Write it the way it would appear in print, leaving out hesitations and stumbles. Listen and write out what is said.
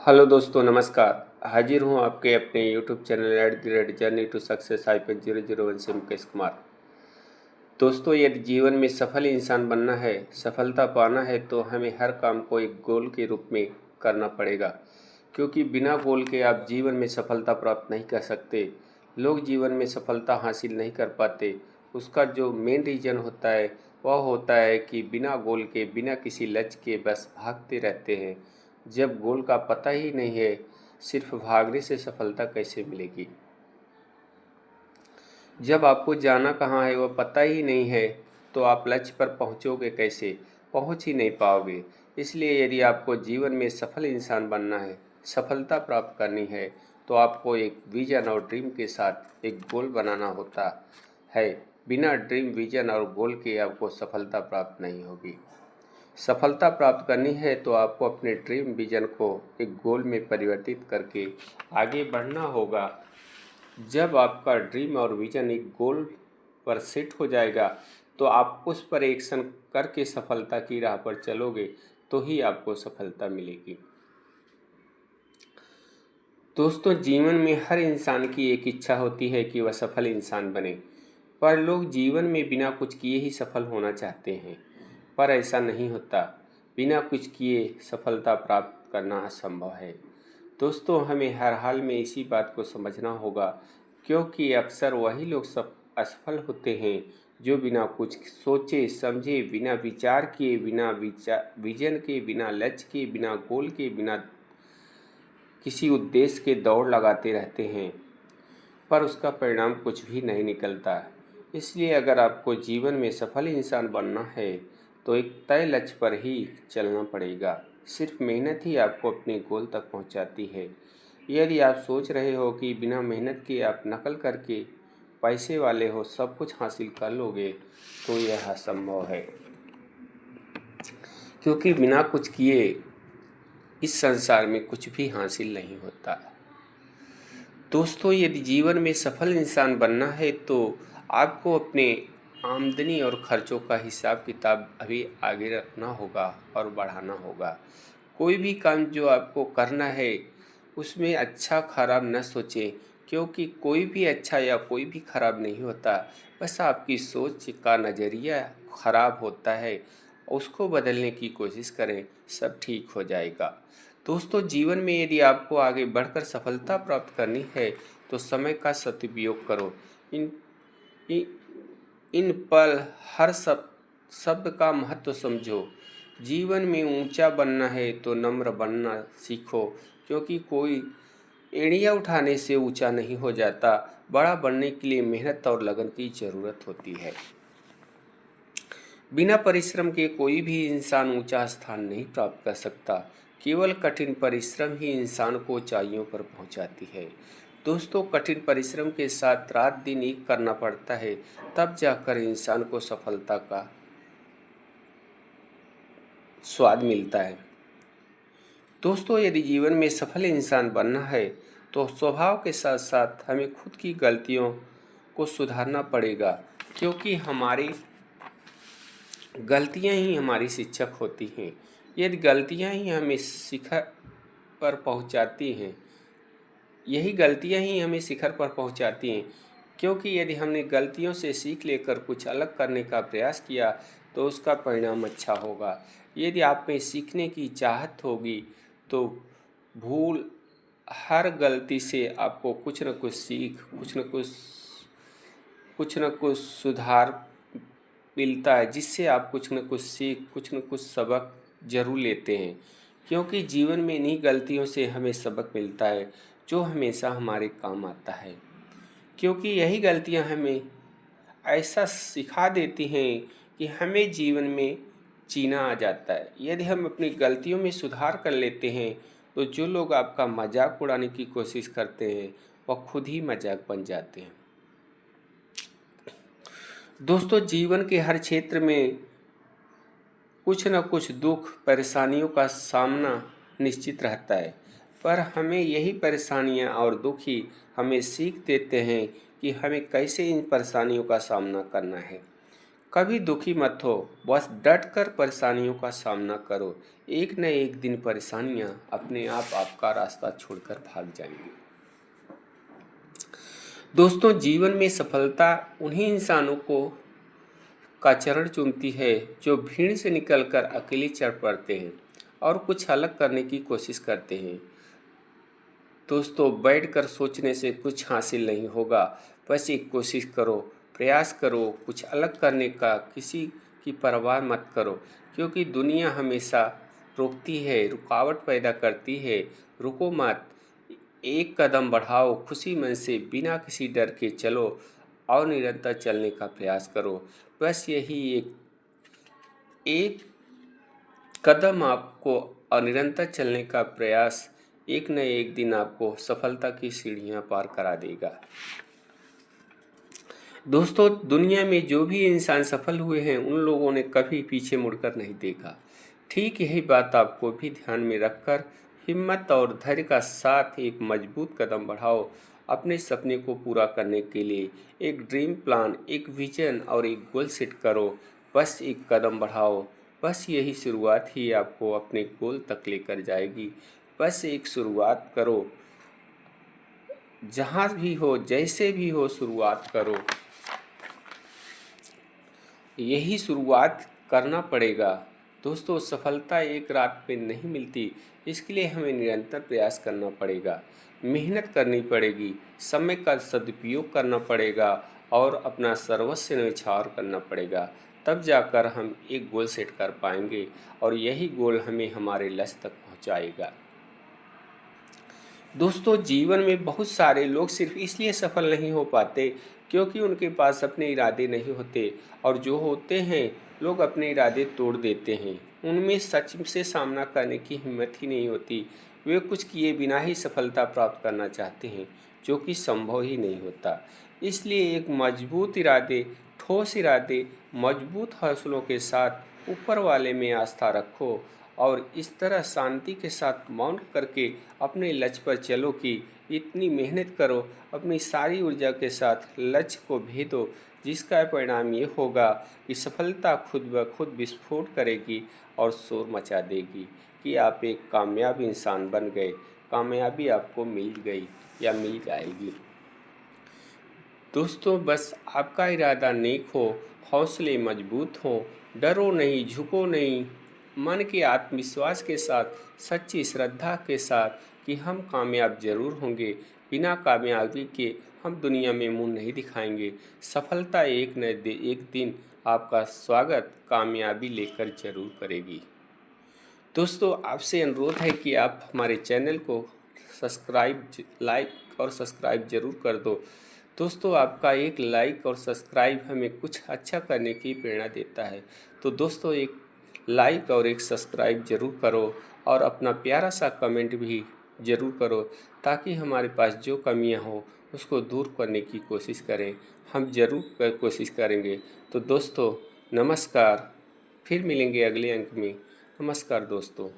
Hello दोस्तों, नमस्कार। हाजिर हूँ आपके अपने YouTube channel journey to success -001 से मुकेश कुमार। दोस्तों, यदि जीवन में सफल इंसान बनना है, सफलता पाना है, तो हमें हर काम को एक गोल के रूप में करना पड़ेगा, क्योंकि बिना गोल के आप जीवन में सफलता प्राप्त नहीं कर सकते। लोग जीवन में सफलता हासिल नहीं कर पाते। उसका जो मेन रीज़न होता है वह होता है कि बिना गोल के, बिना किसी लक्ष्य के बस भागते रहते हैं। जब गोल का पता ही नहीं है, सिर्फ भागने से सफलता कैसे मिलेगी। जब आपको जाना कहाँ है वह पता ही नहीं है, तो आप लक्ष्य पर पहुँचोगे कैसे, पहुँच ही नहीं पाओगे। इसलिए यदि आपको जीवन में सफल इंसान बनना है, सफलता प्राप्त करनी है, तो आपको एक विजन और ड्रीम के साथ एक गोल बनाना होता है। बिना ड्रीम, विजन और गोल के आपको सफलता प्राप्त नहीं होगी। सफलता प्राप्त करनी है तो आपको अपने ड्रीम विजन को एक गोल में परिवर्तित करके आगे बढ़ना होगा। जब आपका ड्रीम और विजन एक गोल पर सेट हो जाएगा, तो आप उस पर एक्शन करके सफलता की राह पर चलोगे, तो ही आपको सफलता मिलेगी। दोस्तों, जीवन में हर इंसान की एक इच्छा होती है कि वह सफल इंसान बने, पर लोग जीवन में बिना कुछ किए ही सफल होना चाहते हैं। पर ऐसा नहीं होता। बिना कुछ किए सफलता प्राप्त करना असंभव है। दोस्तों, हमें हर हाल में इसी बात को समझना होगा, क्योंकि अक्सर वही लोग सब असफल होते हैं जो बिना कुछ सोचे समझे, बिना विचार किए, बिना विजन के, बिना लक्ष्य के, बिना गोल के, बिना किसी उद्देश्य के दौड़ लगाते रहते हैं, पर उसका परिणाम कुछ भी नहीं निकलता। इसलिए अगर आपको जीवन में सफल इंसान बनना है, तो एक तय लक्ष्य पर ही चलना पड़ेगा। सिर्फ मेहनत ही आपको अपने गोल तक पहुंचाती है। यदि आप सोच रहे हो कि बिना मेहनत के आप नकल करके पैसे वाले हो, सब कुछ हासिल कर लोगे, तो यह असंभव है, क्योंकि बिना कुछ किए इस संसार में कुछ भी हासिल नहीं होता। दोस्तों, यदि जीवन में सफल इंसान बनना है, तो आपको अपने आमदनी और खर्चों का हिसाब किताब अभी आगे रखना होगा और बढ़ाना होगा। कोई भी काम जो आपको करना है, उसमें अच्छा खराब न सोचें, क्योंकि कोई भी अच्छा या कोई भी खराब नहीं होता। बस आपकी सोच का नज़रिया खराब होता है। उसको बदलने की कोशिश करें, सब ठीक हो जाएगा। दोस्तों, जीवन में यदि आपको आगे बढ़कर सफलता प्राप्त करनी है, तो समय का सदुपयोग करो। इन इन इन पल हर शब्द का महत्व समझो। जीवन में ऊंचा बनना है तो नम्र बनना सीखो, क्योंकि कोई एड़ियाँ उठाने से ऊंचा नहीं हो जाता। बड़ा बनने के लिए मेहनत और लगन की ज़रूरत होती है। बिना परिश्रम के कोई भी इंसान ऊंचा स्थान नहीं प्राप्त कर सकता। केवल कठिन परिश्रम ही इंसान को ऊंचाइयों पर पहुंचाती है। दोस्तों, कठिन परिश्रम के साथ रात दिन एक करना पड़ता है, तब जाकर इंसान को सफलता का स्वाद मिलता है। दोस्तों, यदि जीवन में सफल इंसान बनना है, तो स्वभाव के साथ साथ हमें खुद की गलतियों को सुधारना पड़ेगा, क्योंकि हमारी गलतियां ही हमारी शिक्षक होती हैं। यदि गलतियां ही हमें शिखर पर पहुंचाती हैं, यही गलतियां ही हमें शिखर पर पहुंचाती हैं, क्योंकि यदि हमने गलतियों से सीख लेकर कुछ अलग करने का प्रयास किया, तो उसका परिणाम अच्छा होगा। यदि आप में सीखने की चाहत होगी, तो भूल हर गलती से आपको कुछ न कुछ सीख, कुछ न कुछ सुधार मिलता है, जिससे आप कुछ न कुछ सीख, कुछ न कुछ सबक जरूर लेते हैं, क्योंकि जीवन में इन्हीं गलतियों से हमें सबक मिलता है, जो हमेशा हमारे काम आता है। क्योंकि यही गलतियां हमें ऐसा सिखा देती हैं कि हमें जीवन में जीना आ जाता है। यदि हम अपनी गलतियों में सुधार कर लेते हैं, तो जो लोग आपका मजाक उड़ाने की कोशिश करते हैं, वह खुद ही मजाक बन जाते हैं। दोस्तों, जीवन के हर क्षेत्र में कुछ न कुछ दुख परेशानियों का सामना निश्चित रहता है, पर हमें यही परेशानियां और दुख ही हमें सीख देते हैं कि हमें कैसे इन परेशानियों का सामना करना है। कभी दुखी मत हो, बस डट कर परेशानियों का सामना करो। एक न एक दिन परेशानियां अपने आप आपका रास्ता छोड़कर भाग जाएंगी। दोस्तों, जीवन में सफलता उन्हीं इंसानों का चरण चूमती है जो भीड़ से निकलकर अकेले चढ़ पड़ते हैं और कुछ अलग करने की कोशिश करते हैं। दोस्तों, बैठकर सोचने से कुछ हासिल नहीं होगा। बस एक कोशिश करो, प्रयास करो, कुछ अलग करने का। किसी की परवाह मत करो, क्योंकि दुनिया हमेशा रोकती है, रुकावट पैदा करती है। रुको मत, एक कदम बढ़ाओ, खुशी मन से, बिना किसी डर के चलो और निरंतर चलने का प्रयास करो। बस यही एक कदम आपको और निरंतर चलने का प्रयास एक न एक दिन आपको सफलता की सीढ़ियां पार करा देगा। दोस्तों, दुनिया में जो भी इंसान सफल हुए हैं उन लोगों ने कभी पीछे मुड़कर नहीं देखा। ठीक यही बात आपको भी ध्यान में रखकर हिम्मत और धैर्य का साथ एक मजबूत कदम बढ़ाओ। अपने सपने को पूरा करने के लिए एक ड्रीम प्लान, एक विजन और एक गोल सेट करो। बस एक कदम बढ़ाओ, बस यही शुरुआत ही आपको अपने गोल तक लेकर जाएगी। बस एक शुरुआत करो, जहाँ भी हो, जैसे भी हो, शुरुआत करो। यही शुरुआत करना पड़ेगा। दोस्तों, सफलता एक रात में नहीं मिलती, इसके लिए हमें निरंतर प्रयास करना पड़ेगा, मेहनत करनी पड़ेगी, समय का सदुपयोग करना पड़ेगा और अपना सर्वस्व न्यौछावर करना पड़ेगा। तब जाकर हम एक गोल सेट कर पाएंगे और यही गोल हमें हमारे लक्ष्य तक पहुंचाएगा। दोस्तों, जीवन में बहुत सारे लोग सिर्फ इसलिए सफल नहीं हो पाते क्योंकि उनके पास अपने इरादे नहीं होते, और जो होते हैं लोग अपने इरादे तोड़ देते हैं। उनमें सच से सामना करने की हिम्मत ही नहीं होती। वे कुछ किए बिना ही सफलता प्राप्त करना चाहते हैं, जो कि संभव ही नहीं होता। इसलिए एक मजबूत इरादे, ठोस इरादे, मजबूत हौसलों के साथ ऊपर वाले में आस्था रखो और इस तरह शांति के साथ मौन करके अपने लक्ष्य पर चलो कि इतनी मेहनत करो, अपनी सारी ऊर्जा के साथ लक्ष्य को भेदो, जिसका परिणाम ये होगा कि सफलता खुद ब खुद विस्फोट करेगी और शोर मचा देगी कि आप एक कामयाब इंसान बन गए, कामयाबी आपको मिल गई या मिल जाएगी। दोस्तों, बस आपका इरादा नेक हो, हौसले मजबूत हों, डरो नहीं, झुको नहीं, मन के आत्मविश्वास के साथ, सच्ची श्रद्धा के साथ कि हम कामयाब जरूर होंगे। बिना कामयाबी के हम दुनिया में मुंह नहीं दिखाएंगे। सफलता एक न एक दिन आपका स्वागत कामयाबी लेकर जरूर करेगी। दोस्तों, आपसे अनुरोध है कि आप हमारे चैनल को सब्सक्राइब, लाइक और सब्सक्राइब जरूर कर दो। दोस्तों, आपका एक लाइक और सब्सक्राइब हमें कुछ अच्छा करने की प्रेरणा देता है। तो दोस्तों, एक लाइक और एक सब्सक्राइब ज़रूर करो और अपना प्यारा सा कमेंट भी ज़रूर करो, ताकि हमारे पास जो कमियां हो उसको दूर करने की कोशिश करें। हम ज़रूर कोशिश करेंगे। तो दोस्तों, नमस्कार। फिर मिलेंगे अगले अंक में। नमस्कार दोस्तों।